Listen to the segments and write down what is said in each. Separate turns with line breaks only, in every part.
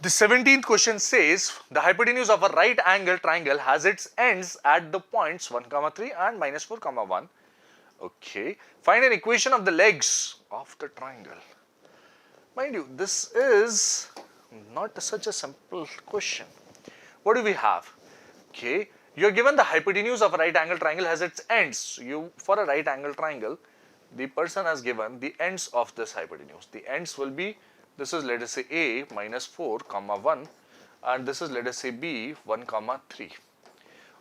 The 17th question says the hypotenuse of a right angle triangle has its ends at the points 1, 3 and -4, 1. Okay. Find an equation of the legs of the triangle. Mind you, this is not such a simple question. What do we have? Okay. You are given the hypotenuse of a right angle triangle has its ends. For a right angle triangle, the person has given the ends of this hypotenuse. The ends will be, this is let us say A -4, 1 and this is let us say B 1, 3.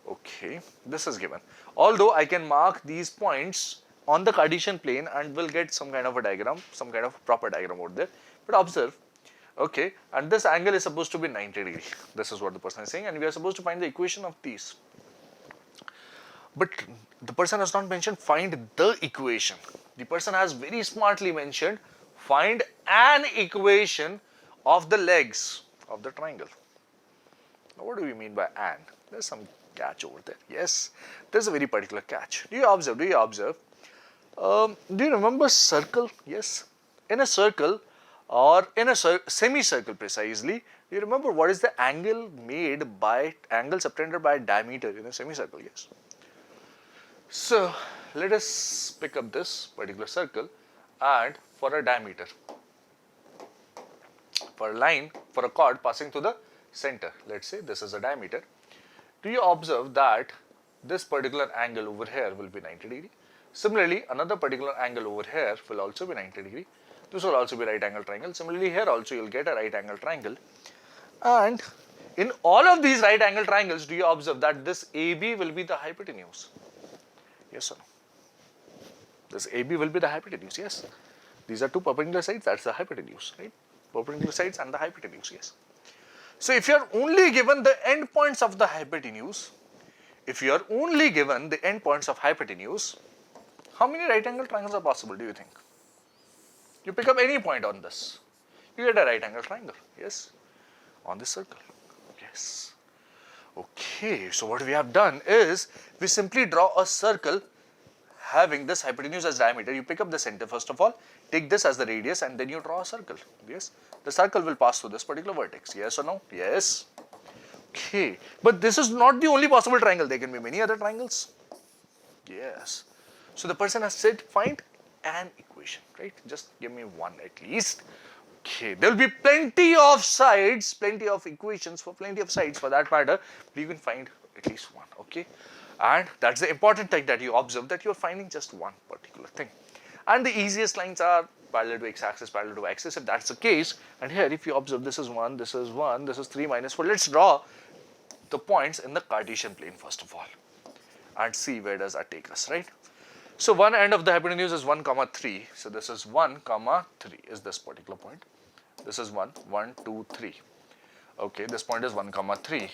Okay, this is given. Although I can mark these points on the Cartesian plane and will get some kind of a diagram, some kind of proper diagram out there. But observe, okay, and this angle is supposed to be 90 degree. This is what the person is saying, and we are supposed to find the equation of these. But the person has not mentioned find the equation. The person has very smartly mentioned find an equation of the legs of the triangle. Now, what do we mean by an? There's some catch over there. Yes, there's a very particular catch. Do you observe? Do you remember circle? Yes. In a circle or in a semicircle precisely, do you remember what is the angle made by, angle subtended by diameter in a semicircle? Yes. So, let us pick up this particular circle and for a diameter, for a line, for a chord passing through the center, let's say this is a diameter. Do you observe that this particular angle over here will be 90 degree? Similarly, another particular angle over here will also be 90 degree. This will also be right angle triangle. Similarly, here also you will get a right angle triangle. And in all of these right angle triangles, do you observe that this AB will be the hypotenuse? Yes or no? This AB will be the hypotenuse, yes. These are two perpendicular sides, that's the hypotenuse, right? Perpendicular sides and the hypotenuse, yes. So, if you are only given the endpoints of the hypotenuse, how many right angle triangles are possible, do you think? You pick up any point on this, you get a right angle triangle, yes, on this circle, yes. Okay, so what we have done is, we simply draw a circle having this hypotenuse as diameter. You pick up the center first of all, take this as the radius and then you draw a circle, yes. The circle will pass through this particular vertex, yes or no? Yes. Okay, but this is not the only possible triangle, there can be many other triangles, yes. So the person has said find an equation, right? Just give me one at least. Okay, there will be plenty of sides, plenty of equations for plenty of sides for that matter, but you can find at least one, okay? And that's the important thing that you observe, that you are finding just one particular thing. And the easiest lines are parallel to x-axis, parallel to y-axis, if that's the case. And here if you observe, this is 1, this is 1, this is 3 minus 4. Let's draw the points in the Cartesian plane first of all and see where does that take us, right? So one end of the hypotenuse is 1, 3. So this is 1, 3 is this particular point. This is 1, 1, 2, 3. Okay, this point is 1, 3.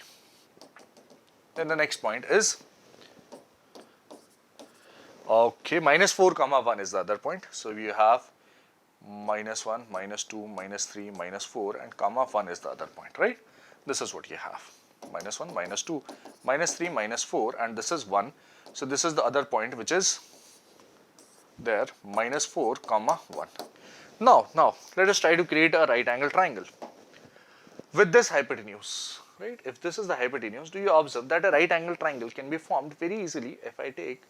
Then the next point is, okay, -4, 1 is the other point. So we have -1, -2, -3, -4 and -1 is the other point, right? This is what you have. -1, -2, -3, -4 and this is 1. So this is the other point which is there, -4, 1. Now let us try to create a right angle triangle with this hypotenuse, right? If this is the hypotenuse, do you observe that a right angle triangle can be formed very easily if I take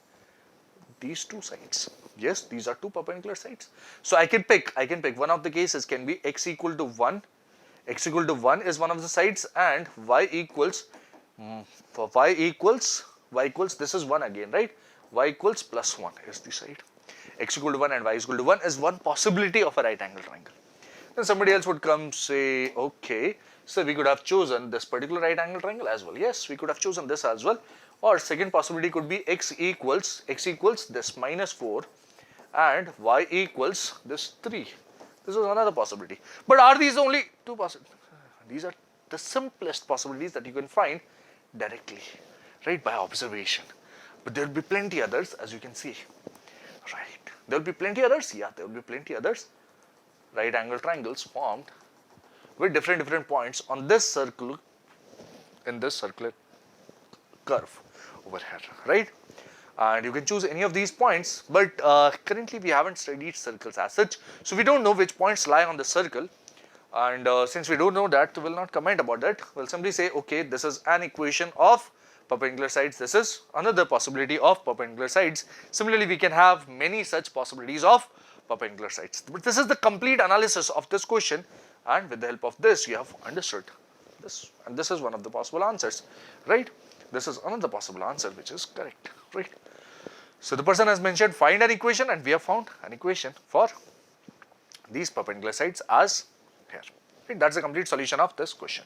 these two sides? Yes, these are two perpendicular sides. So I can pick one of the cases can be x equal to 1. X equal to 1 is one of the sides and y equals, this is 1 again, right? Y equals +1 is the side. X equal to 1 and y is equal to 1 is one possibility of a right angle triangle. Then somebody else would come say, okay, so we could have chosen this particular right angle triangle as well. Yes, we could have chosen this as well. Or second possibility could be x equals this -4 and y equals this 3. This is another possibility. But are these only two possibilities? These are the simplest possibilities that you can find directly, right, by observation. But there will be plenty others, as you can see, right? There will be plenty others. Yeah, there will be plenty others. Right angle triangles formed with different points on this circle, in this circular curve over here, right? And you can choose any of these points, but currently we haven't studied circles as such, so we don't know which points lie on the circle. And since we don't know that, we will not comment about that. We'll simply say, okay, this is an equation of perpendicular sides. This is another possibility of perpendicular sides. Similarly, we can have many such possibilities of perpendicular sides. But this is the complete analysis of this question, and with the help of this, you have understood this. And this is one of the possible answers, right? This is another possible answer which is correct, right? So the person has mentioned find an equation, and we have found an equation for these perpendicular sides as here. Right? That's the complete solution of this question.